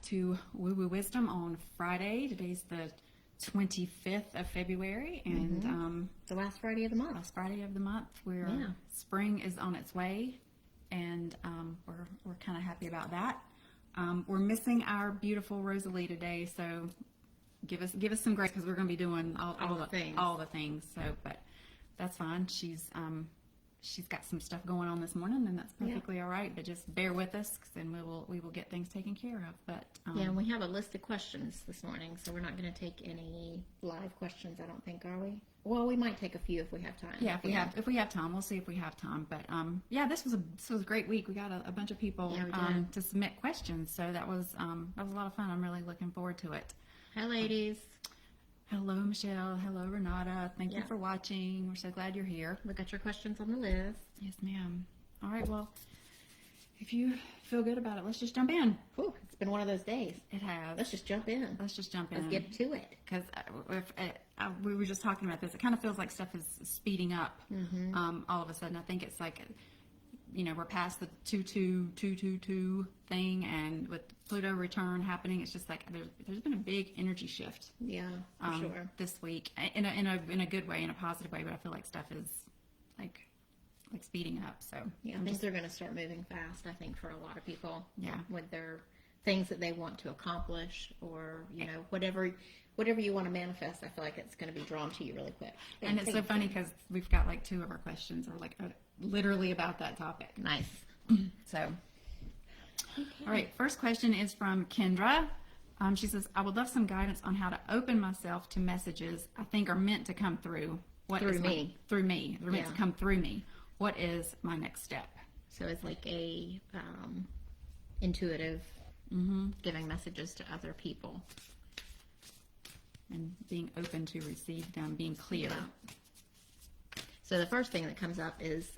to Woo Woo Wisdom on Friday. Today's the 25th of February, and the last Friday of the month. Last Friday of the month. Spring is on its way, and we're kind of happy about that. We're missing our beautiful Rosalie today, so give us some grace because we're going to be doing all the things. So, but that's fine. She's got some stuff going on this morning, and that's perfectly all right. But just bear with us, and we will get things taken care of. But and we have a list of questions this morning, so we're not going to take any live questions. I don't think, are we? Well, we might take a few if we have time. Yeah, if we have time, we'll see if we have time. But this was a great week. We got a bunch of people to submit questions, so that was a lot of fun. I'm really looking forward to it. Hi, ladies. Hello, Michelle. Hello, Renata. Thank you for watching. We're so glad you're here. We got your questions on the list. Yes, ma'am. All right, well, if you feel good about it, let's just jump in. Whew, it's been one of those days. It has. Let's just jump in. Let's get to it. Because we were just talking about this. It kind of feels like stuff is speeding up all of a sudden. I think it's like, we're past the 2-2-2-2-2 thing, and with Pluto return happening, it's just like there's been a big energy shift. Yeah, for sure. This week, in a good way, in a positive way, but I feel like stuff is like speeding up. So things are going to start moving fast. I think for a lot of people, with their things that they want to accomplish, or whatever you want to manifest. I feel like it's going to be drawn to you really quick. And it's so funny because we've got like 2 of our questions are literally about that topic. Nice. So, all right. First question is from Kendra. She says, "I would love some guidance on how to open myself to messages I think are meant to come through. Through me. They're meant to come through me. What is my next step?" So it's like a intuitive giving messages to other people. And being open to receive them, being clear. Yeah. So the first thing that comes up is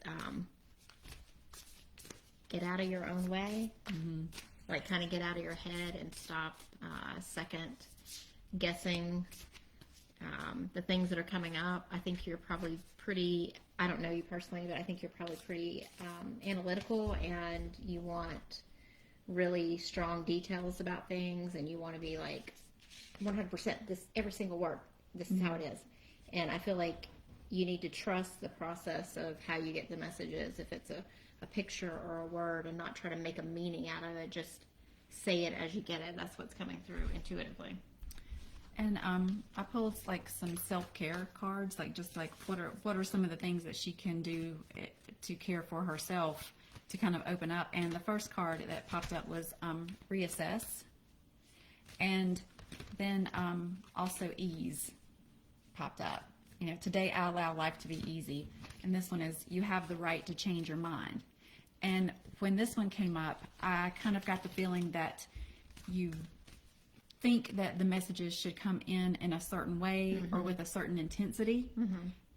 get out of your own way. Like kind of get out of your head and stop second guessing the things that are coming up. I think you're probably pretty, I don't know you personally, but I think you're probably pretty analytical, and you want really strong details about things, and you want to be like 100% this, every single word, this is how it is. And I feel like you need to trust the process of how you get the messages. If it's a picture or a word, and not try to make a meaning out of it, just say it as you get it. That's what's coming through intuitively. And I pulled like some self-care cards, like just like what are some of the things that she can do to care for herself to kind of open up. And the first card that popped up was reassess, and then also ease popped up. Today I allow life to be easy. And this one is, you have the right to change your mind. And when this one came up, I kind of got the feeling that you think that the messages should come in a certain way or with a certain intensity.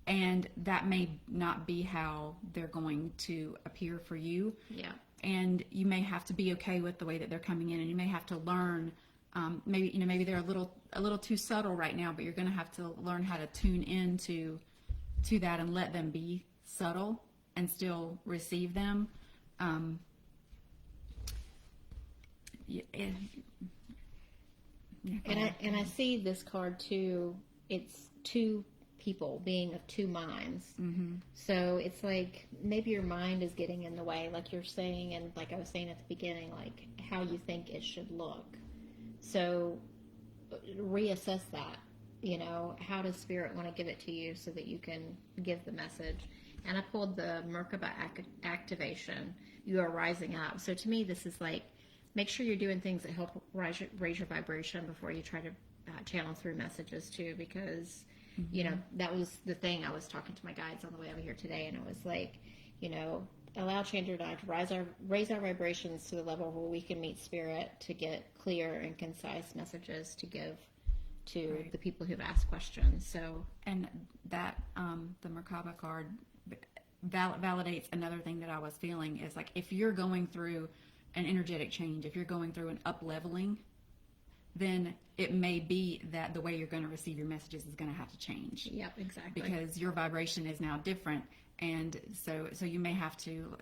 And that may not be how they're going to appear for you. Yeah. And you may have to be okay with the way that they're coming in, and you may have to learn. Maybe they're a little too subtle right now, but you're going to have to learn how to tune into that and let them be subtle and still receive them. And I see this card too. It's 2 people being of 2 minds. So it's like maybe your mind is getting in the way, like you're saying, and like I was saying at the beginning, like how you think it should look. So reassess that. How does Spirit want to give it to you so that you can give the message? And I pulled the Merkaba activation. You are rising up. So to me, this is like, make sure you're doing things that help raise your vibration before you try to channel through messages too, because that was the thing. I was talking to my guides on the way over here today, and it was like, allow Chandra and I to raise our vibrations to the level where we can meet Spirit to get clear and concise messages to give to the people who've asked questions. So, and that the Merkaba card validates another thing that I was feeling is like, if you're going through an energetic change, if you're going through an up-leveling, then it may be that the way you're going to receive your messages is going to have to change. Yep, exactly. Because your vibration is now different, And so you may have to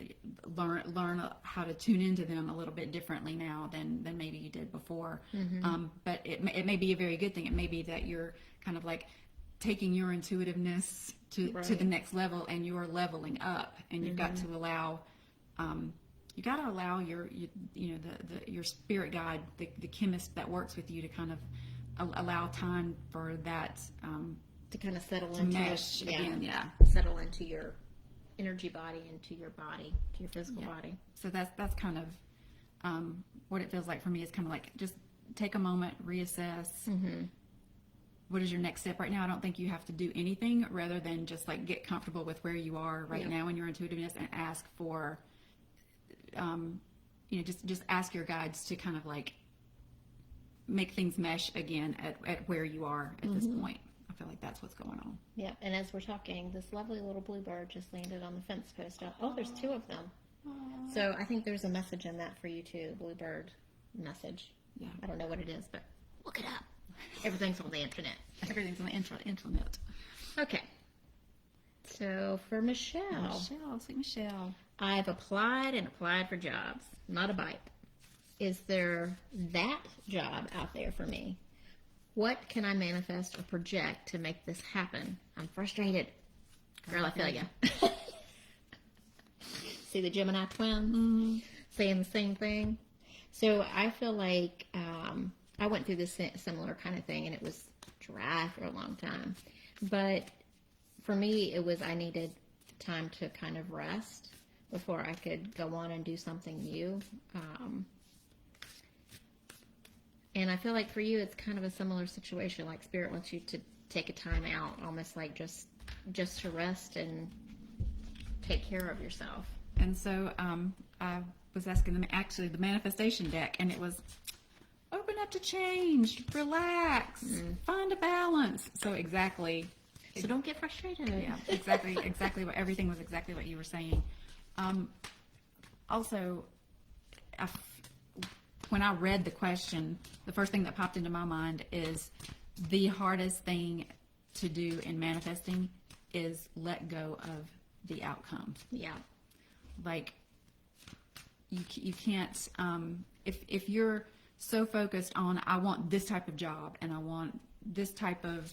learn how to tune into them a little bit differently now than maybe you did before. But it may be a very good thing. It may be that you're kind of like taking your intuitiveness to the next level, and you are leveling up, and you've got to allow you got to allow your your spirit guide, the chemist that works with you, to kind of allow time for that to kind of settle to into mesh again. settle into your energy body, into your body, to your physical body. So that's kind of what it feels like for me. Is kind of like just take a moment, reassess. What is your next step right now? I don't think you have to do anything, rather than just like get comfortable with where you are right now in your intuitiveness, and ask for just ask your guides to kind of like make things mesh again at where you are at this point. I feel like that's what's going on. Yep. And as we're talking, this lovely little bluebird just landed on the fence post. Oh, there's two of them. Aww. So I think there's a message in that for you too, bluebird message. Yeah. I don't know what it is, but look it up. Everything's on the internet. Everything's on the intranet. Okay. So for Michelle, sweet Michelle. I've applied and applied for jobs. Not a bite. Is there that job out there for me? What can I manifest or project to make this happen? I'm frustrated. Girl, I feel ya. See the Gemini twin saying the same thing? So I feel like I went through this similar kind of thing, and it was dry for a long time. But for me, it was I needed time to kind of rest before I could go on and do something new. And I feel like for you, it's kind of a similar situation. Like Spirit wants you to take a time out, almost like just to rest and take care of yourself. And so I was asking them actually the manifestation deck, and it was open up to change, relax, find a balance. So exactly. So don't get frustrated. Yeah, exactly what everything was exactly what you were saying. Also, when I read the question, the first thing that popped into my mind is the hardest thing to do in manifesting is let go of the outcome. Yeah. Like you can't, if you're so focused on, I want this type of job and I want this type of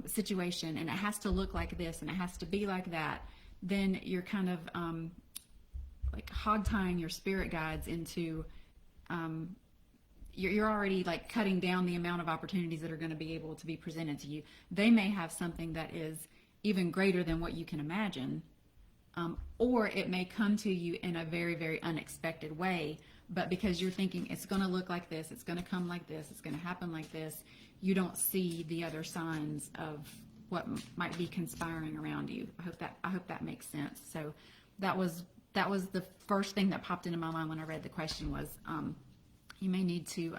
situation and it has to look like this and it has to be like that, then you're kind of like hog tying your spirit guides into you're already like cutting down the amount of opportunities that are going to be able to be presented to you. They may have something that is even greater than what you can imagine, or it may come to you in a very, very unexpected way. But because you're thinking it's going to look like this, it's going to come like this, it's going to happen like this, you don't see the other signs of what might be conspiring around you. I hope that makes sense. So that was the first thing that popped into my mind when I read the question was you may need to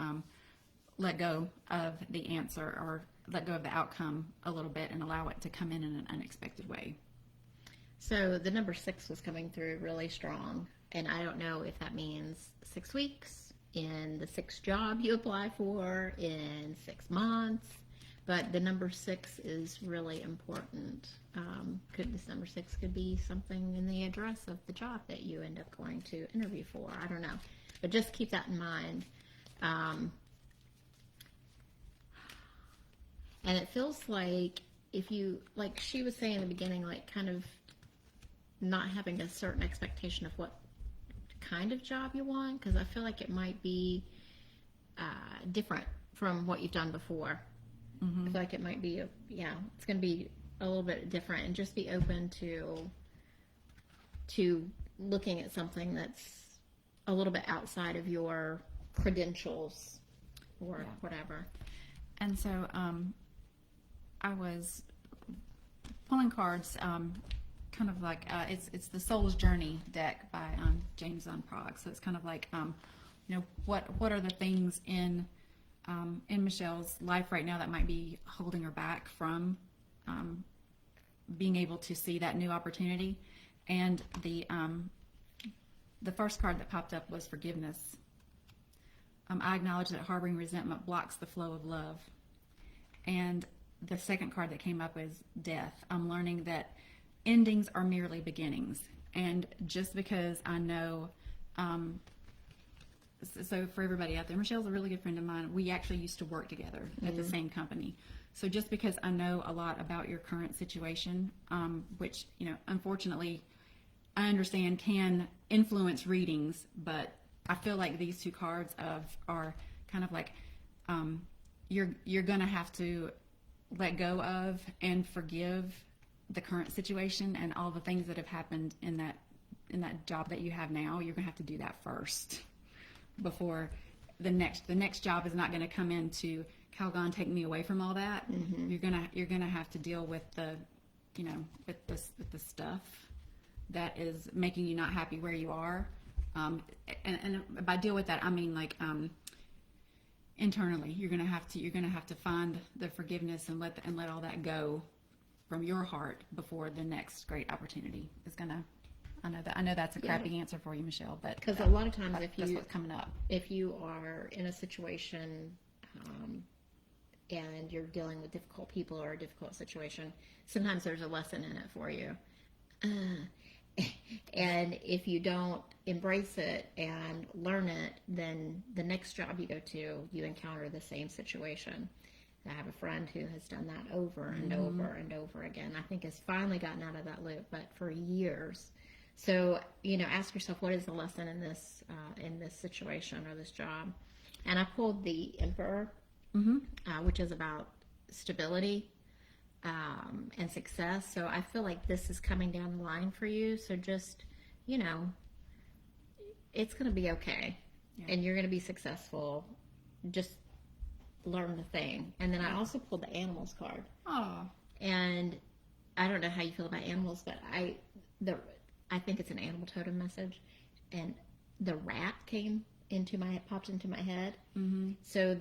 let go of the answer or let go of the outcome a little bit and allow it to come in an unexpected way. So the number 6 was coming through really strong, and I don't know if that means 6 weeks, in the 6th job you apply for, in 6 months, but the number 6 is really important. This number 6 could be something in the address of the job that you end up going to interview for. I don't know, but just keep that in mind. And it feels like if you, like she was saying in the beginning, like kind of not having a certain expectation of what kind of job you want, because I feel like it might be different from what you've done before. Mm-hmm. I feel like it might be, it's going to be a little bit different, and just be open to looking at something that's a little bit outside of your credentials or whatever. And so I was pulling cards, kind of like it's the Soul's Journey deck by James Van Praagh. So it's kind of like what are the things in Michelle's life right now that might be holding her back from being able to see that new opportunity. And the first card that popped up was forgiveness. I acknowledge that harboring resentment blocks the flow of love. And the second card that came up is death. I'm learning that endings are merely beginnings. And just because I know, so for everybody out there, Michelle's a really good friend of mine. We actually used to work together at the same company. So just because I know a lot about your current situation, which, unfortunately, I understand can influence readings, but I feel like these two cards are kind of like you're going to have to let go of and forgive the current situation and all the things that have happened in that job that you have now. You're going to have to do that first before the next job is not going to come into Calgon, take me away from all that. You're gonna have to deal with the with the stuff that is making you not happy where you are, and by deal with that I mean like internally. You're gonna have to find the forgiveness and let all that go from your heart before the next great opportunity is gonna. I know that's a crappy answer for you, Michelle, but because a lot of times that's what's coming up. If you are in a situation and you're dealing with difficult people or a difficult situation, sometimes there's a lesson in it for you. And if you don't embrace it and learn it, then the next job you go to, you encounter the same situation. I have a friend who has done that over and over and over again. I think has finally gotten out of that loop, but for years. So, ask yourself, what is the lesson in this situation or this job? And I pulled the Emperor, which is about stability and success. So I feel like this is coming down the line for you. So just, it's going to be okay. Yeah. And you're going to be successful. Just learn the thing. And then I also pulled the animals card. Oh. And I don't know how you feel about animals, but I think it's an animal totem message. And the rat popped into my head. So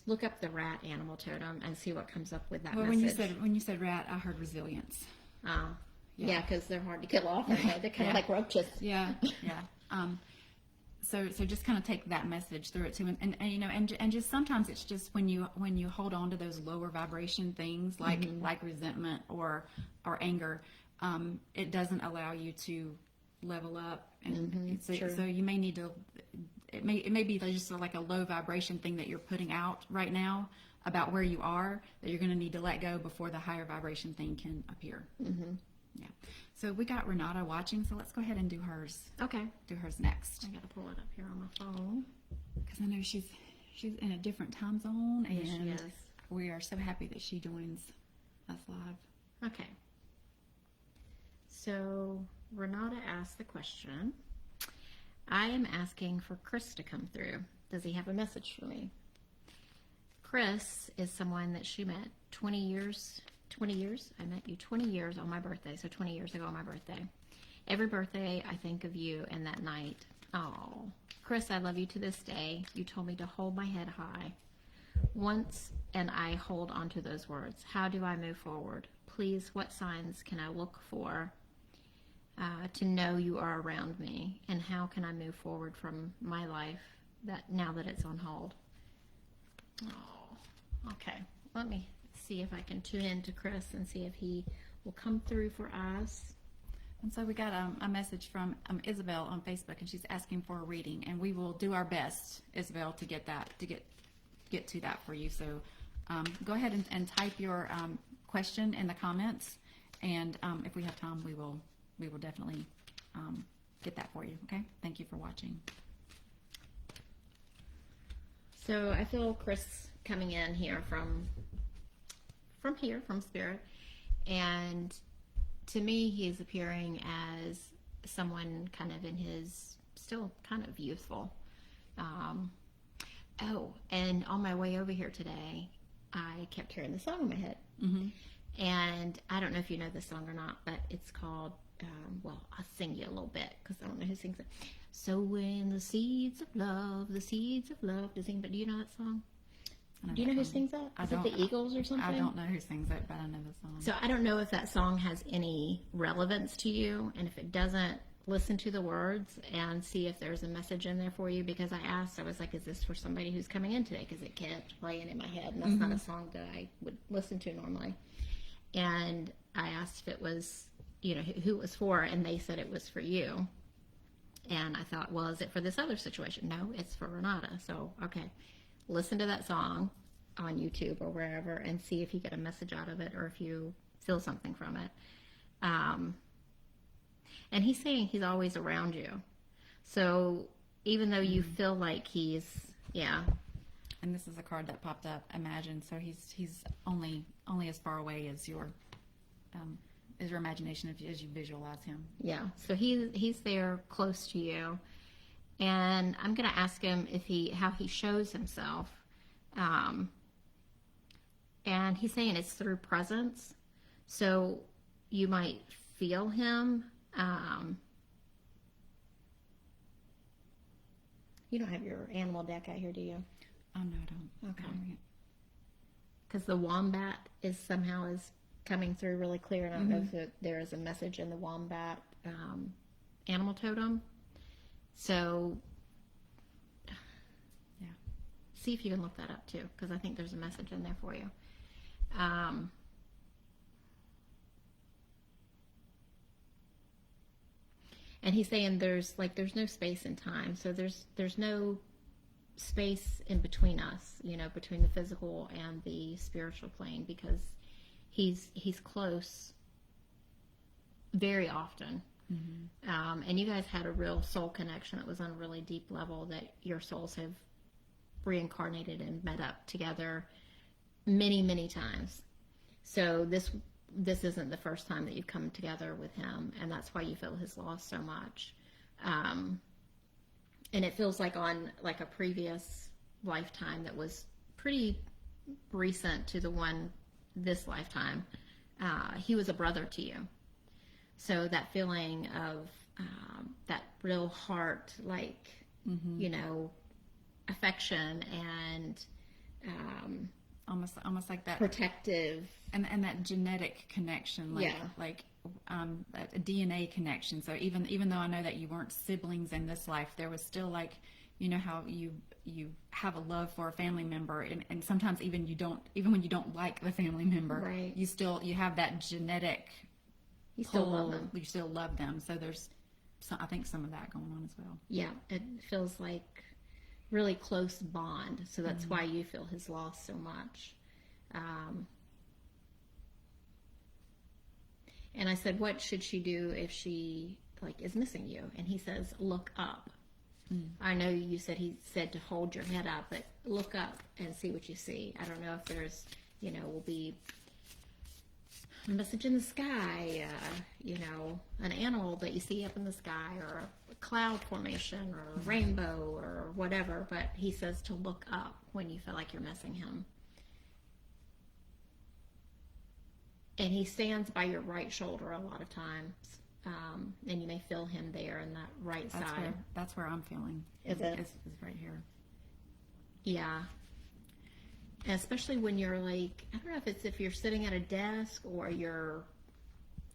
look up the rat animal totem and see what comes up with that message. When you said rat, I heard resilience. Yeah, because they're hard to kill off. They're kind of like roaches. Yeah. So just kind of take that message through it too, and just sometimes it's just when you hold on to those lower vibration things like resentment or anger, it doesn't allow you to level up, and so you may need to. It may be just like a low vibration thing that you're putting out right now about where you are that you're going to need to let go before the higher vibration thing can appear. Yeah. So we got Renata watching, so let's go ahead and do hers. Okay. Do hers next. I got to pull it up here on my phone because I know she's in a different time zone, and she is. We are so happy that she joins us live. Okay. So Renata asked the question. I am asking for Chris to come through. Does he have a message for me? Chris is someone that she met 20 years. I met you 20 years on my birthday, so 20 years ago on my birthday. Every birthday, I think of you and that night. Oh, Chris, I love you to this day. You told me to hold my head high. Once, and I hold on to those words. How do I move forward? Please, what signs can I look for to know you are around me? And how can I move forward from my life now that it's on hold? Oh, okay. Let me see if I can tune in to Chris and see if he will come through for us. And so we got a message from Isabel on Facebook, and she's asking for a reading, and we will do our best, Isabel, to get to that for you. So go ahead and type your question in the comments, and if we have time, we will definitely get that for you. Okay. Thank you for watching. So I feel Chris coming in here from Spirit, and to me he is appearing as someone kind of in his still kind of youthful. And on my way over here today, I kept hearing the song in my head. And I don't know if you know this song or not, but it's called well, I'll sing you a little bit because I don't know who sings it. Sowing the seeds of love, the seeds of love. Does anybody, do you know that song? Do you know who sings that? Is it the Eagles or something? I don't know who sings it, but I know the song. So I don't know if that song has any relevance to you, and if it doesn't, listen to the words and see if there's a message in there for you, because I was like, is this for somebody who's coming in today? Because it kept playing in my head, and that's not a song that I would listen to normally. And I asked if it was who it was for, and they said it was for you. And I thought, well, is it for this other situation? No, it's for Renata. So, okay, listen to that song on YouTube or wherever and see if you get a message out of it or if you feel something from it. And he's saying he's always around you. So even though you feel like he's, And this is a card that popped up. Imagine. So he's only as far away as your imagination as you visualize him. Yeah. So he's there close to you, and I'm going to ask him how he shows himself. And he's saying it's through presence. So you might feel him. You don't have your animal deck out here, do you? Oh, no, I don't. Okay. Because the wombat is coming through really clear. And I don't know if there is a message in the wombat animal totem. So, yeah. See if you can look that up too, because I think there's a message in there for you. And he's saying there's no space and time. So there's no space in between us, between the physical and the spiritual plane, because he's close very often. And you guys had a real soul connection that was on a really deep level, that your souls have reincarnated and met up together many, many times. So this isn't the first time that you've come together with him, and that's why you feel his loss so much. And it feels like on a previous lifetime that was pretty recent to the one this lifetime, he was a brother to you. So that feeling of that real heart, affection and almost like that protective, and that genetic connection, a DNA connection. So even though I know that you weren't siblings in this life, there was still how you have a love for a family member, and sometimes even when you don't like the family member, right, you have that genetic. You still love them. You still love them. So there's, I think, some of that going on as well. Yeah, it feels like really close bond. So that's why you feel his loss so much. And I said, what should she do if she is missing you? And he says, look up. I know he said to hold your head up, but look up and see what you see. I don't know if there's, will be a message in the sky, an animal that you see up in the sky, or a cloud formation, or a rainbow, or whatever. But he says to look up when you feel like you're missing him. And he stands by your right shoulder a lot of times. And you may feel him there in that right side. That's where I'm feeling. Is it? Is right here. Yeah. And especially when you're I don't know if you're sitting at a desk or you're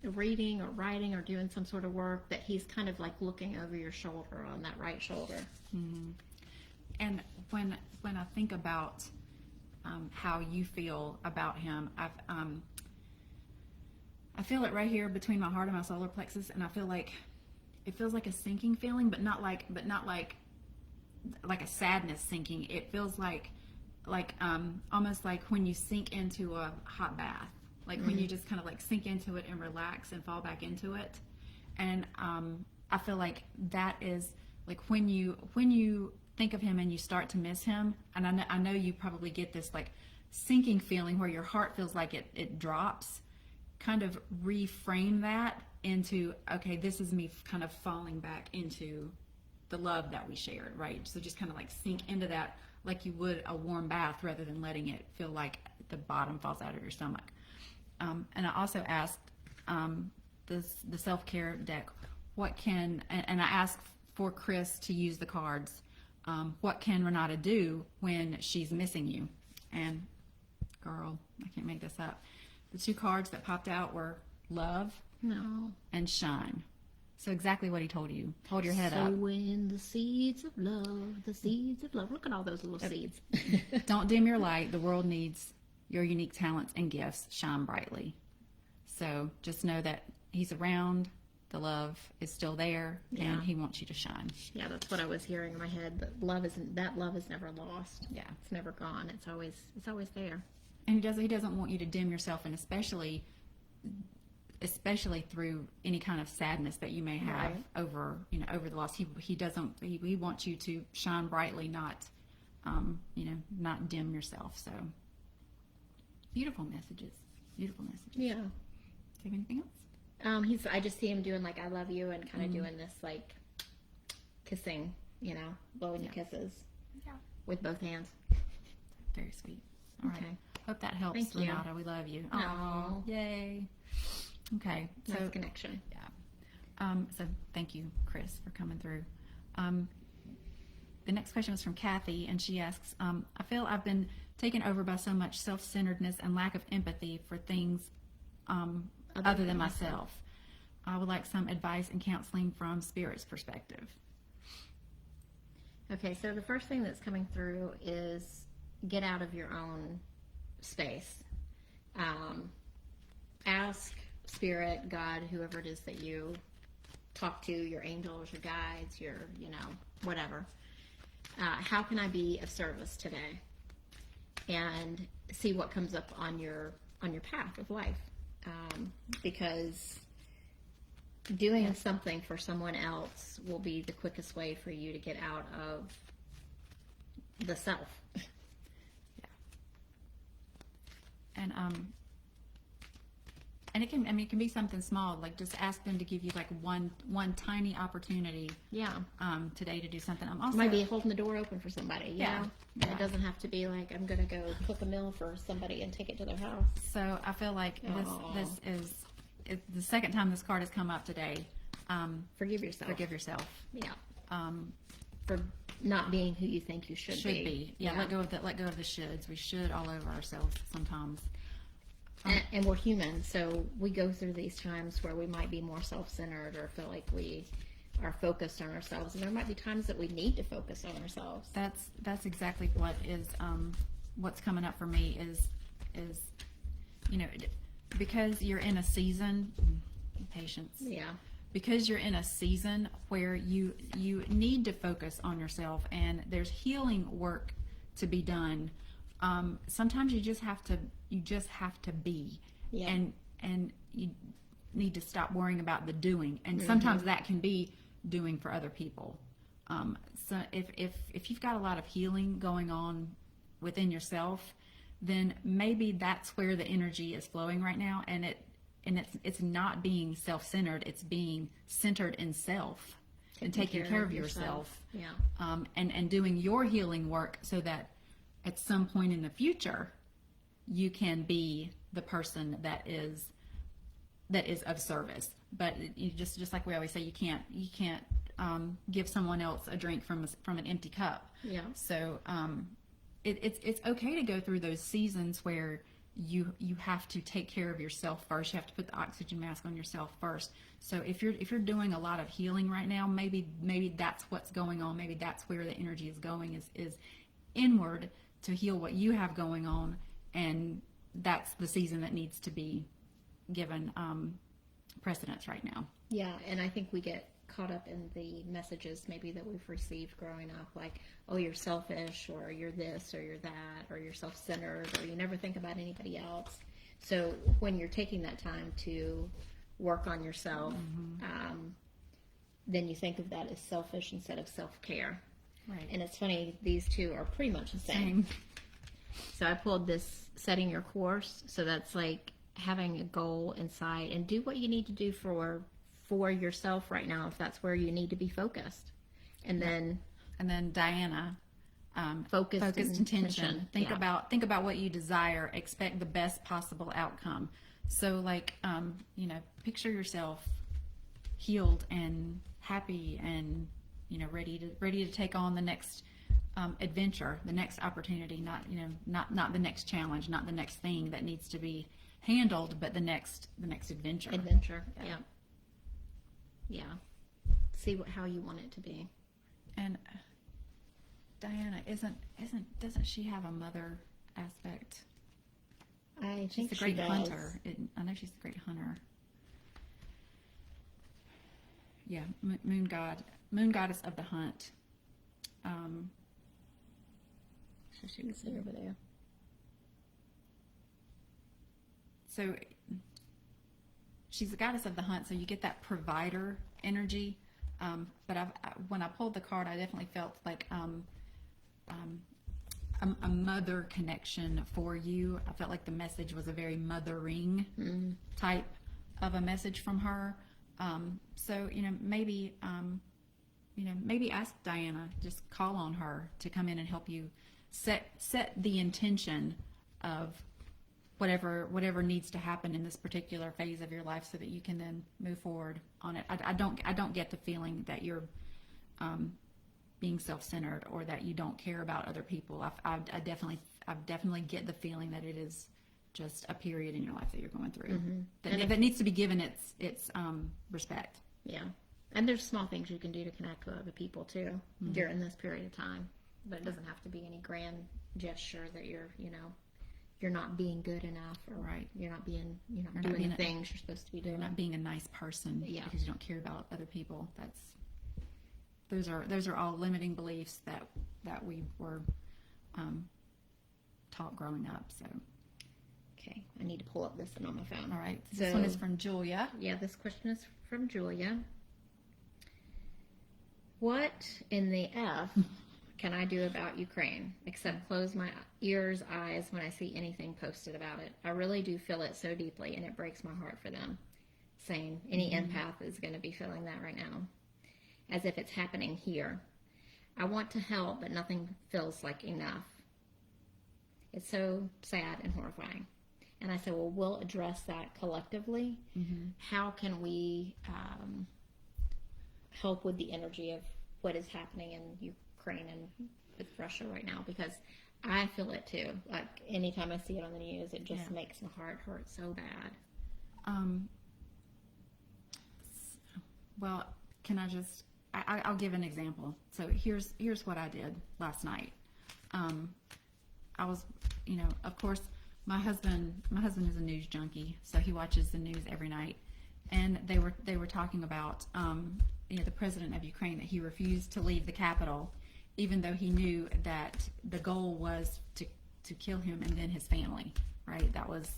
reading or writing or doing some sort of work, that he's kind of looking over your shoulder on that right shoulder. Mm-hmm. And when I think about how you feel about him, I feel it right here between my heart and my solar plexus, and I feel like it feels like a sinking feeling, but not like a sadness sinking. It feels like almost like when you sink into a hot bath, when you just kind of sink into it and relax and fall back into it. And I feel like that is when you think of him and you start to miss him, and I know you probably get this sinking feeling where your heart feels like it drops. Kind of reframe that into, okay, this is me kind of falling back into the love that we shared, right? So just kind of sink into that like you would a warm bath, rather than letting it feel like the bottom falls out of your stomach. And I also asked the self-care deck, and I asked for Chris to use the cards, what can Renata do when she's missing you? And girl, I can't make this up. The two cards that popped out were love and shine. So exactly what he told you. Hold your head up. Sowing the seeds of love, Look at all those little seeds. Don't dim your light. The world needs your unique talents and gifts. Shine brightly. So just know that he's around. The love is still there, Yeah. and he wants you to shine. Yeah, that's what I was hearing in my head. That love is never lost. Yeah. It's never gone. It's always there. And he doesn't want you to dim yourself, and especially through any kind of sadness that you may have Right. over the loss. He wants you to shine brightly, not not dim yourself. So beautiful messages. Yeah. Do you have anything else? I just see him doing like I love you and kind of doing this like kissing, blowing you kisses Yeah. with both hands. Very sweet. All right. Okay. Hope that helps, Thank you. Renata. We love you. Aw. Yay. Okay. Nice So connection. yeah. So thank you, Chris, for coming through. The next question was from Kathy, and she asks, I feel I've been taken over by so much self-centeredness and lack of empathy for things other than myself. I would like some advice and counseling from Spirit's perspective. Okay, so the first thing that's coming through is get out of your own space. Ask Spirit, God, whoever it is that you talk to, your angels, your guides, your, whatever. How can I be of service today? And see what comes up on your path of life. Because doing something for someone else will be the quickest way for you to get out of the self. And it can be something small, like just ask them to give you like one tiny opportunity Yeah. today to do something. I'm also Might be holding the door open for somebody, you Yeah. know? And Yeah. it doesn't have to be like, I'm going to go cook a meal for somebody and take it to their house. So I feel like Aw. this is the second time this card has come up today. Forgive yourself. Forgive yourself. Yeah. Um, For not being who you think you should be. Yeah, let go of the shoulds. We should all over ourselves sometimes. And we're human, so we go through these times where we might be more self-centered or feel like we are focused on ourselves, and there might be times that we need to focus on ourselves. That's exactly what is what's coming up for me is because you're in a season, patience. Yeah. Because you're in a season where you need to focus on yourself, and there's healing work to be done. Sometimes you just have to be, Yeah. and you need to stop worrying about the doing. And sometimes that can be doing for other people. So if you've got a lot of healing going on within yourself, then maybe that's where the energy is flowing right now, and it's not being self-centered, it's being centered in self and taking care of yourself. Yeah. And doing your healing work so that at some point in the future you can be the person that is of service. But you just like we always say, you can't give someone else a drink from an empty cup. Yeah. So it's okay to go through those seasons where you have to take care of yourself first. You have to put the oxygen mask on yourself first. So if you're doing a lot of healing right now, maybe that's what's going on. Maybe that's where the energy is going is inward to heal what you have going on, and that's the season that needs to be given precedence right now. Yeah, and I think we get caught up in the messages maybe that we've received growing up, like, oh, you're selfish, or you're this, or you're that, or you're self-centered, or you never think about anybody else. So when you're taking that time to work on yourself, then you think of that as selfish instead of self-care. Right. And it's funny, these two are pretty much the same. So I pulled this setting your course. So that's like having a goal in sight and do what you need to do for yourself right now, if that's where you need to be focused. And then Diana, focused intention. Think about what you desire. Expect the best possible outcome. So like, picture yourself healed and happy and, ready to take on the next adventure, the next opportunity, not the next challenge, not the next thing that needs to be handled, but the next adventure. Yeah. See how you want it to be. And Diana doesn't she have a mother aspect? I She's think the great she does. hunter. I know she's the great hunter. Yeah, moon goddess of the hunt. So she can see over there. So she's the goddess of the hunt, so you get that provider energy. But when I pulled the card, I definitely felt like a mother connection for you. I felt like the message was a very mothering type of a message from her. So maybe ask Diana, just call on her to come in and help you set the intention of whatever needs to happen in this particular phase of your life, so that you can then move forward on it. I don't get the feeling that you're being self-centered or that you don't care about other people. I definitely get the feeling that it is just a period in your life that you're going through that needs to be given its respect. Yeah, and there's small things you can do to connect with other people too during this period of time, but it doesn't have to be any grand gesture that you're not being good enough, or you're not doing the things you're supposed to be doing. You're not being a nice person because you don't care about other people. Those are all limiting beliefs that we were taught growing up. So, okay, I need to pull up this one on my phone. All right, this one is from Julia. Yeah, this question is from Julia. What in the F can I do about Ukraine except close my ears, eyes when I see anything posted about it? I really do feel it so deeply, and it breaks my heart for them. Same. Any empath is going to be feeling that right now, as if it's happening here. I want to help, but nothing feels like enough. It's so sad and horrifying. And I said, well, we'll address that collectively. How can we help with the energy of what is happening in Ukraine and with Russia right now? Because I feel it too. Like anytime I see it on the news, it just makes my heart hurt so bad. Well, can I just? I'll give an example. So here's what I did last night. I was, of course, my husband is a news junkie, so he watches the news every night, and they were talking about the president of Ukraine, that he refused to leave the capital, even though he knew that the goal was to kill him and then his family. Right? That was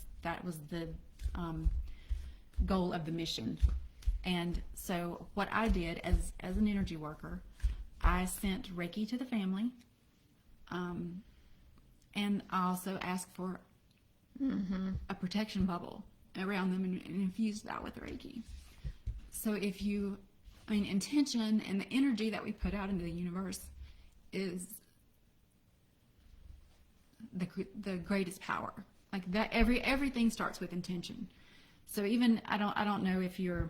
the goal of the mission. And so what I did as an energy worker, I sent Reiki to the family, and I also asked for a protection bubble around them and infused that with Reiki. So intention and the energy that we put out into the universe is the greatest power. Like that, everything starts with intention. So even I don't know if you're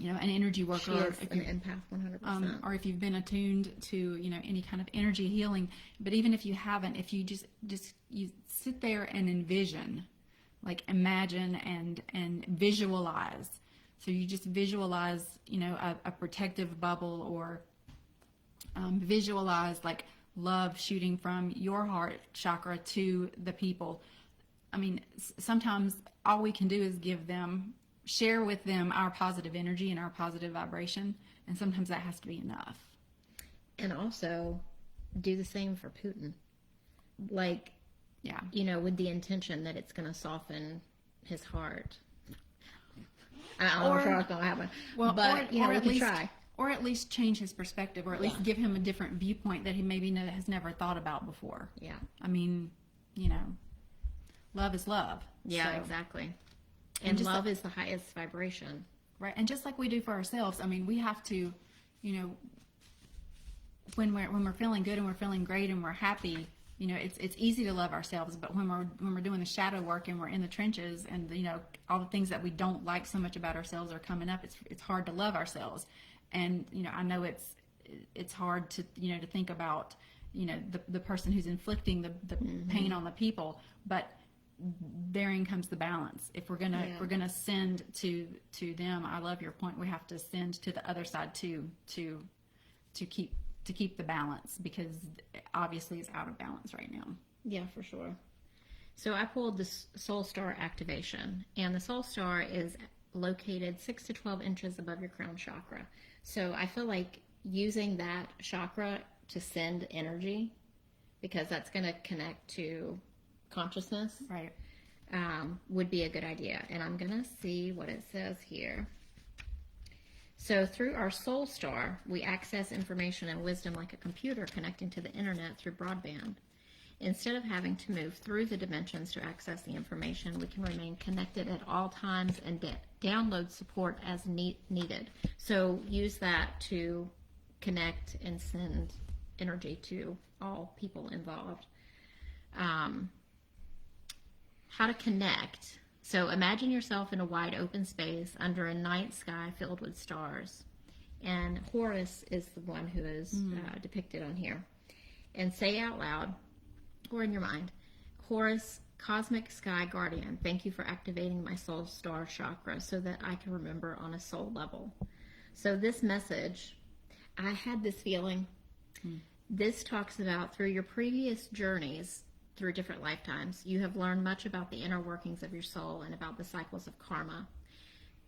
an energy worker, She is an empath, 100%. or if you've been attuned to any kind of energy healing. But even if you haven't, if you just you sit there and envision, like imagine and visualize. So you just visualize a protective bubble, or visualize like love shooting from your heart chakra to the people. I mean, sometimes all we can do is share with them our positive energy and our positive vibration, and sometimes that has to be enough. And also do the same for Putin. Like, with the intention that it's going to soften his heart. I don't know if that's going to happen. Well, but, we can try. Or at least change his perspective, or at least give him a different viewpoint that he maybe has never thought about before. Yeah. I mean, love is love. Yeah, So, exactly. And love is the highest vibration. Right. And just like we do for ourselves, I mean, we have to, when we're feeling good and we're feeling great and we're happy, it's easy to love ourselves. But when we're doing the shadow work and we're in the trenches, and all the things that we don't like so much about ourselves are coming up, it's hard to love ourselves. And I know it's hard to to think about the person who's inflicting the pain on the people, but therein comes the balance. If we're gonna send to them, I love your point. We have to send to the other side too, to keep the balance, because obviously it's out of balance right now. Yeah, for sure. So I pulled the Soul Star activation, and the Soul Star is located 6 to 12 inches above your crown chakra. So I feel like using that chakra to send energy, because that's going to connect to consciousness, Right. would be a good idea. And I'm going to see what it says here. So through our soul star, we access information and wisdom like a computer connecting to the internet through broadband. Instead of having to move through the dimensions to access the information, we can remain connected at all times and download support as needed. So use that to connect and send energy to all people involved. How to connect. So imagine yourself in a wide open space under a night sky filled with stars. And Horus is the one who is depicted on here. And say out loud, or in your mind, Horus, cosmic sky guardian, thank you for activating my soul star chakra so that I can remember on a soul level. So this message, I had this feeling. This talks about through your previous journeys, through different lifetimes, you have learned much about the inner workings of your soul and about the cycles of karma.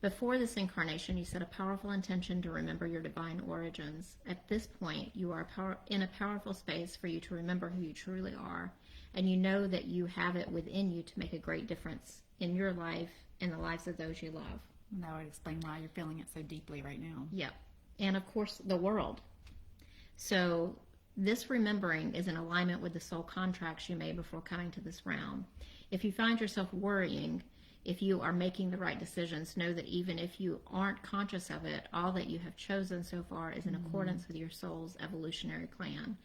Before this incarnation, you set a powerful intention to remember your divine origins. At this point, you are in a powerful space for you to remember who you truly are, and you know that you have it within you to make a great difference in your life and the lives of those you love. And that would explain why you're feeling it so deeply right now. Yep. And of course, the world. So this remembering is in alignment with the soul contracts you made before coming to this realm. If you find yourself worrying, if you are making the right decisions, know that even if you aren't conscious of it, all that you have chosen so far is in accordance with your soul's evolutionary plan.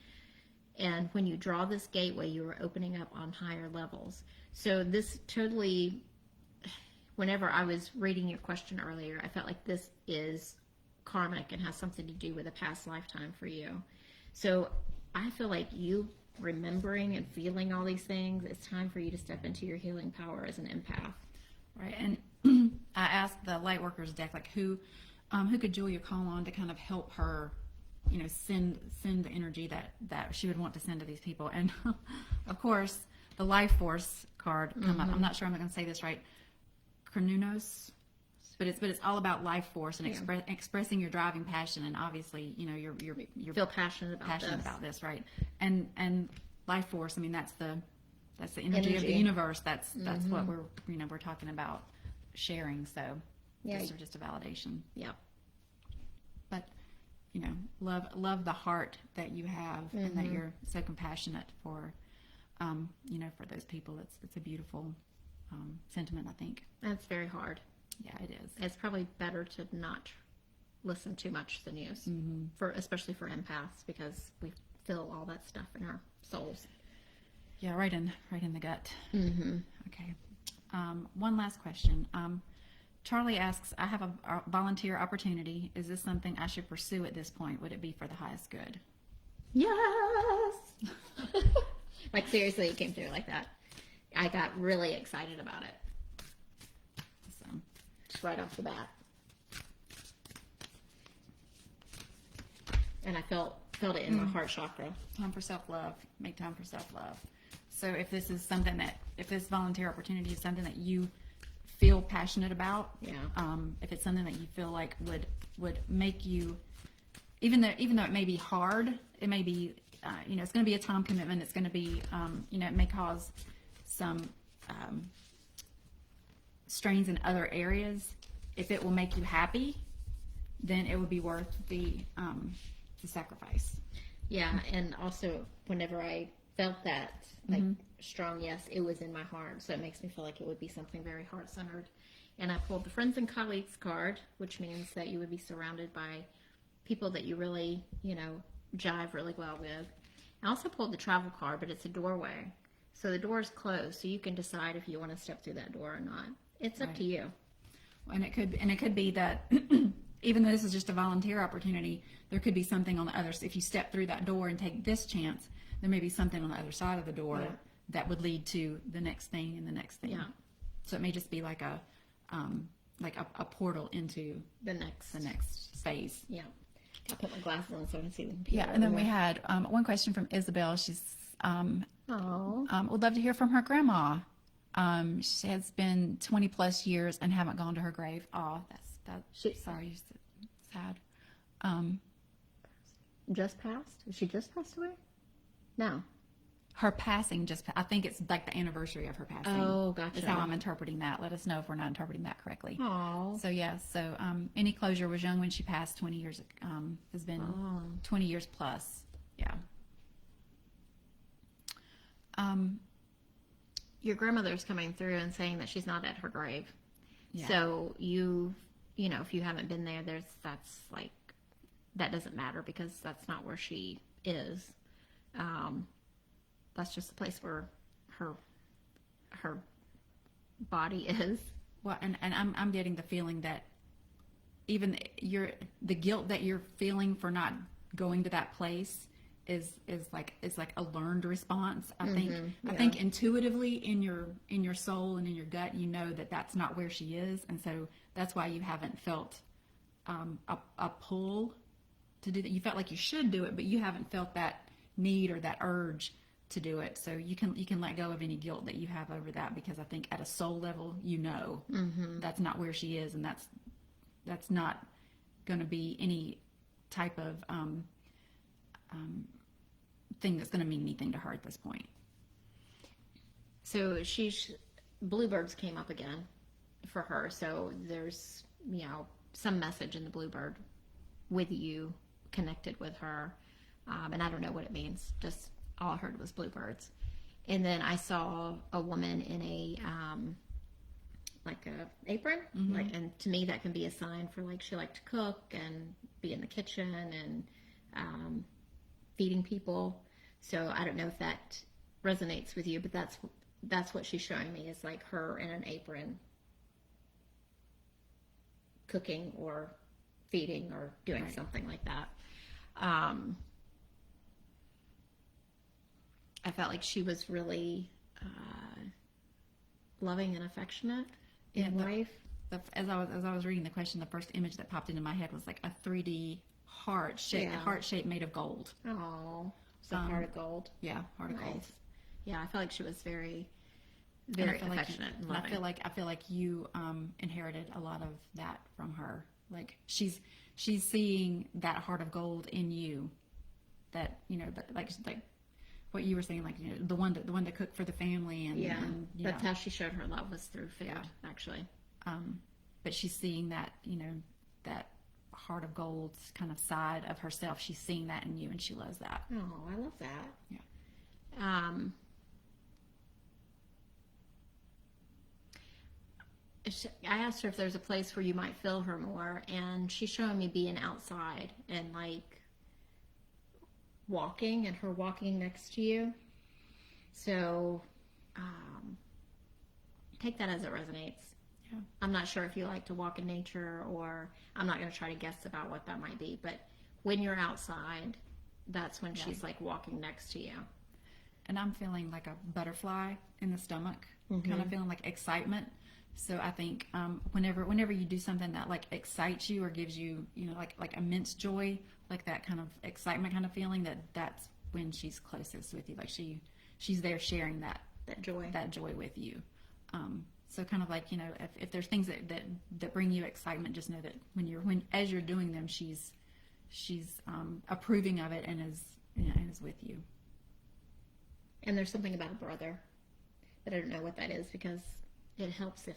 And when you draw this gateway, you are opening up on higher levels. So this totally, whenever I was reading your question earlier, I felt like this is karmic and has something to do with a past lifetime for you. So I feel like you remembering and feeling all these things, it's time for you to step into your healing power as an empath. Right. And I asked the light workers deck, like who could Julia call on to kind of help her, send the energy that she would want to send to these people. And of course, the life force card come up. I'm not sure I'm going to say this right. Kronunos. But it's all about life force and expressing your driving passion, and obviously, you're feel passionate about this, right? And life force. I mean, that's the energy of the universe. That's what we're talking about sharing. So just a validation. Yeah. But love the heart that you have, and that you're so compassionate for, for those people. It's a beautiful sentiment, I think. That's very hard. Yeah, it is. It's probably better to not listen too much to the news, especially for empaths, because we feel all that stuff in our souls. Yeah, right in the gut. Mm-hmm. Okay. One last question. Charlie asks, I have a volunteer opportunity. Is this something I should pursue at this point? Would it be for the highest good? Yes! Like, seriously, it came through like that. I got really excited about it. Right off the bat, and I felt it in my heart chakra. Time for self-love. Make time for self-love. So if this is something if this volunteer opportunity is something that you feel passionate about, if it's something that you feel like would make you, even though it may be hard, it may be, it's going to be a time commitment. It's going to be, it may cause some strains in other areas. If it will make you happy, then it would be worth the sacrifice. Yeah, and also whenever I felt that strong yes, it was in my heart, so it makes me feel like it would be something very heart-centered. And I pulled the friends and colleagues card, which means that you would be surrounded by people that you really, jive really well with. I also pulled the travel card, but it's a doorway. So the door is closed, so you can decide if you want to step through that door or not. It's up to you. And it could be that even though this is just a volunteer opportunity, there could be something on the other. If you step through that door and take this chance, there may be something on the other side of the door that would lead to the next thing and the next thing. Yeah. So it may just be like a portal into the next phase. Yeah. I'll put my glasses on so I can see them. Yeah. And then we had one question from Isabel. She's would love to hear from her grandma. She has been 20 plus years and haven't gone to her grave. Oh, sorry, sad. Just passed? She just passed away? No. Her passing I think it's like the anniversary of her passing. Oh, gotcha. Is how I'm interpreting that. Let us know if we're not interpreting that correctly. Oh. So, yeah. So, Any Closure was young when she passed 20 years, has been 20 years plus. Yeah. Your grandmother's coming through and saying that she's not at her grave. Yeah. So you know, if you haven't been there, that's like, that doesn't matter because that's not where she is. That's just the place where her body is. Well, and I'm getting the feeling that even the guilt that you're feeling for not going to that place is like a learned response. I think intuitively in your soul and in your gut, you know that that's not where she is, and so that's why you haven't felt a pull to do that. You felt like you should do it, but you haven't felt that need or that urge to do it. So you can let go of any guilt that you have over that, because I think at a soul level, that's not where she is, and that's not going to be any type of thing that's going to mean anything to her at this point. So bluebirds came up again for her. So there's, some message in the bluebird with you connected with her. And I don't know what it means. Just all I heard was bluebirds. And then I saw a woman in a, like a apron. And to me, that can be a sign for she liked to cook and be in the kitchen and, feeding people. So I don't know if that resonates with you, but that's what she's showing me, is like her in an apron cooking or feeding or doing something like that. I felt like she was really loving and affectionate in life. As I was reading the question, the first image that popped into my head was like a 3D heart shape made of gold. Oh, so heart of gold. Yeah, heart of gold. Yeah, I felt like she was very, very affectionate and loving. I feel like you inherited a lot of that from her. Like she's seeing that heart of gold in you. That that like what you were saying, like the one that cooked for the family, and that's how she showed her love, was through food, actually. But she's seeing that that heart of gold kind of side of herself. She's seeing that in you, and she loves that. Oh, I love that. Yeah. I asked her if there's a place where you might feel her more, and she's showing me being outside and like walking, and her walking next to you. So take that as it resonates. Yeah. I'm not sure if you like to walk in nature, or I'm not going to try to guess about what that might be, but when you're outside, that's when she's like walking next to you. And I'm feeling like a butterfly in the stomach, kind of feeling like excitement. So I think whenever you do something that like excites you or gives you like immense joy, like that kind of excitement kind of feeling, that's when she's closest with you. Like she's there sharing that joy with you. So kind of like if there's things that bring you excitement, just know that as you're doing them, she's approving of it and is with you. And there's something about a brother, but I don't know what that is, because it helps if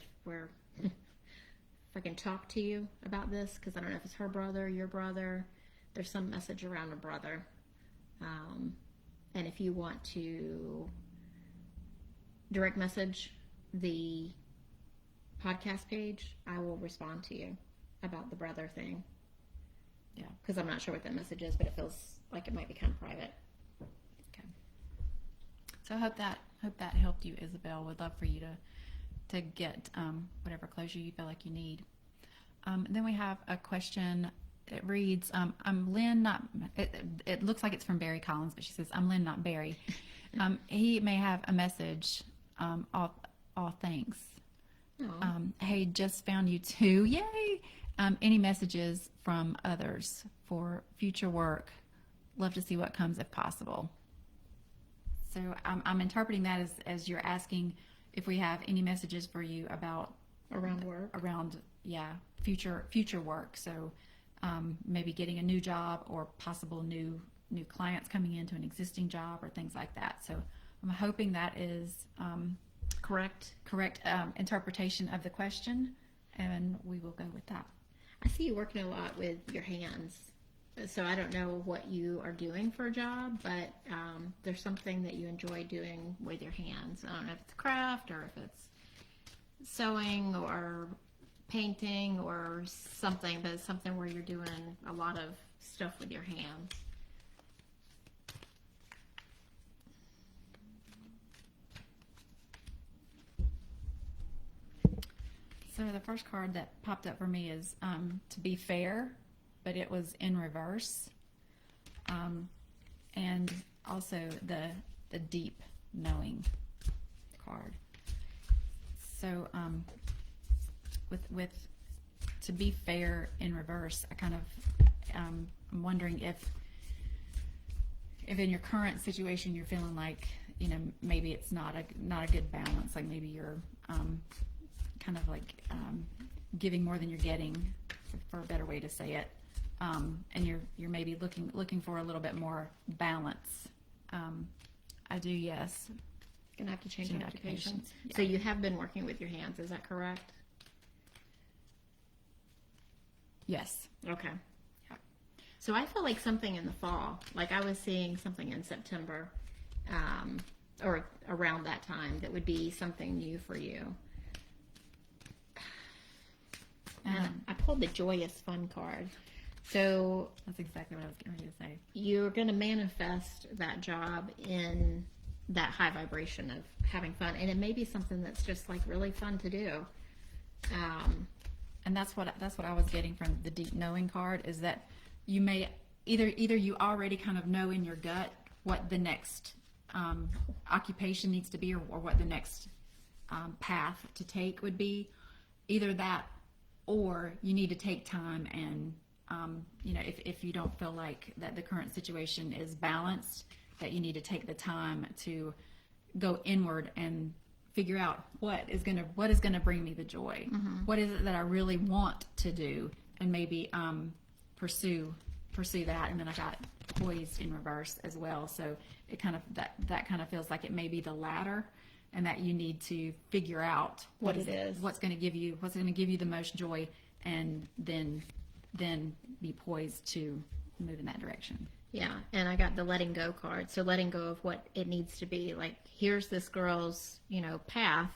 I can talk to you about this, because I don't know if it's her brother, your brother. There's some message around a brother. And if you want to direct message the podcast page, I will respond to you about the brother thing. Yeah. Because I'm not sure what that message is, but it feels like it might be kind of private. Okay. So I hope that helped you, Isabel. Would love for you to get whatever closure you feel like you need. Then we have a question. It reads, I'm Lynn, not, it looks like it's from Barry Collins, but she says, I'm Lynn, not Barry. He may have a message. All thanks. Hey, just found you too. Yay. Any messages from others for future work? Love to see what comes if possible. So I'm interpreting that as you're asking, if we have any messages for you about Around work. future work. So maybe getting a new job or possible new clients coming into an existing job or things like that. So I'm hoping that is correct interpretation of the question, and we will go with that. I see you working a lot with your hands. So I don't know what you are doing for a job, but there's something that you enjoy doing with your hands. I don't know if it's craft or if it's sewing or painting or something, but it's something where you're doing a lot of stuff with your hands. So the first card that popped up for me is to be fair, but it was in reverse. And also the deep knowing card. So with to be fair in reverse, I kind of I'm wondering if in your current situation you're feeling like, you know, maybe it's not a good balance, like maybe you're kind of like giving more than you're getting, for a better way to say it, and you're maybe looking for a little bit more balance. I do, yes. Gonna have to change Change occupation. occupations, yeah. So you have been working with your hands, is that correct? Yes. Okay. Yeah. So I feel like something in the fall, like I was seeing something in September, or around that time, that would be something new for you. And I pulled the joyous fun card. So That's exactly what I was getting ready to say. you're going to manifest that job in that high vibration of having fun. And it may be something that's just like really fun to do. And that's what I was getting from the deep knowing card, is that you may either you already kind of know in your gut what the next occupation needs to be, or what the next path to take would be. Either that, or you need to take time and you know, if you don't feel like that the current situation is balanced, that you need to take the time to go inward and figure out what is gonna bring me the joy. Mm-hmm. What is it that I really want to do, and maybe pursue that. And then I got poised in reverse as well. So it kind of that kind of feels like it may be the latter, and that you need to figure out What it is. what's going to give you the most joy, and then be poised to move in that direction. Yeah, and I got the letting go card. So letting go of what it needs to be. Like, here's this girl's, you know, path,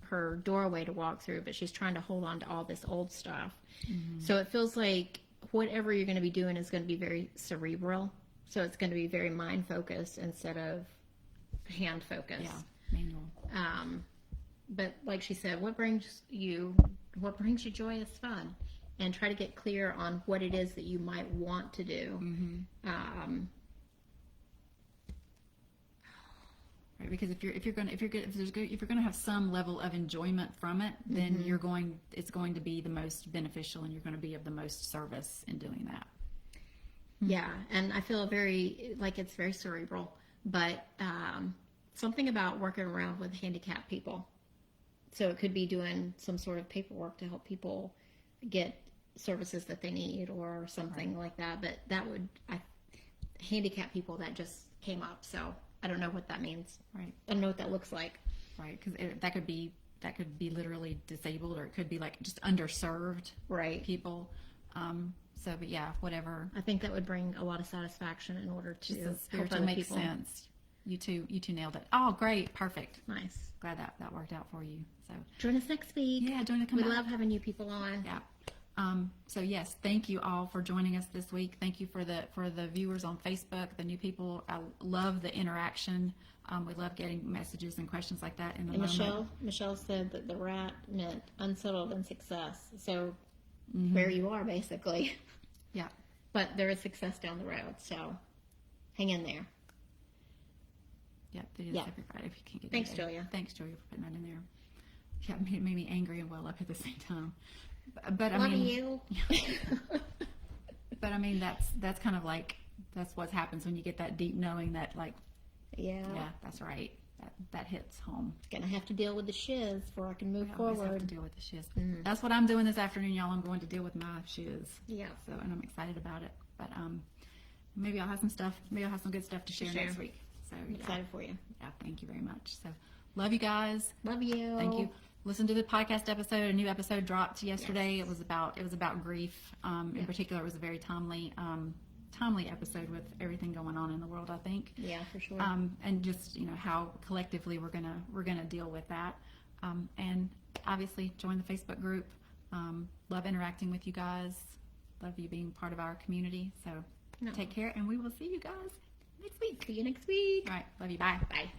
her doorway to walk through, but she's trying to hold on to all this old stuff. Mm-hmm. So it feels like whatever you're going to be doing is going to be very cerebral. So it's going to be very mind focused instead of hand focused. Yeah, manual. But like she said, what brings you joy is fun. And try to get clear on what it is that you might want to do. Mm-hmm. Right, because if you're going to have some level of enjoyment from it, then mm-hmm. it's going to be the most beneficial, and you're going to be of the most service in doing that. Yeah, and I feel it's very cerebral, but something about working around with handicapped people. So it could be doing some sort of paperwork to help people get services that they need or something right. like that. But handicapped people, that just came up. So I don't know what that means. Right. I don't know what that looks like. Right. Because that could be literally disabled, or it could be like just underserved right. people. But yeah, whatever. I think that would bring a lot of satisfaction in order to help other people. Sense. You two nailed it. Oh, great. Perfect. Nice. Glad that worked out for you. So join us next week. Yeah, We love having you people on. Yeah. So yes, thank you all for joining us this week. Thank you for the viewers on Facebook, the new people. I love the interaction. We love getting messages and questions like that in the moment. Michelle said that the rat meant unsettled and success. So mm-hmm. where you are, basically. Yeah. But there is success down the road, so hang in there. Yeah, they do this every Friday if you can't get Thanks, it. Julia. Thanks, Julia, for putting that in there. Yeah, it made me angry and well up at the same time. But Love you. But I mean, that's kind of like, that's what happens when you get that deep knowing that, like, yeah, that's right. that hits home. Gonna have to deal with the shiz before I can move We always have to forward. deal with the shiz. Mhm. That's what I'm doing this afternoon, y'all. I'm going to deal with my shiz. Yeah. So, and I'm excited about it. But maybe I'll have some stuff. Maybe I'll have some good stuff to share next week. So I'm excited for you. Yeah. Thank you very much. So, love you guys. Love you. Thank you. Listen to the podcast episode. A new episode dropped yesterday. Yes. It was about grief. In particular, it was a very timely episode with everything going on in the world, I think. Yeah, for sure. And just how collectively we're gonna deal with that. And obviously join the Facebook group. Love interacting with you guys. Love you being part of our community. So take care, and we will see you guys next week. See you next week. All right. Love you. Bye. Bye.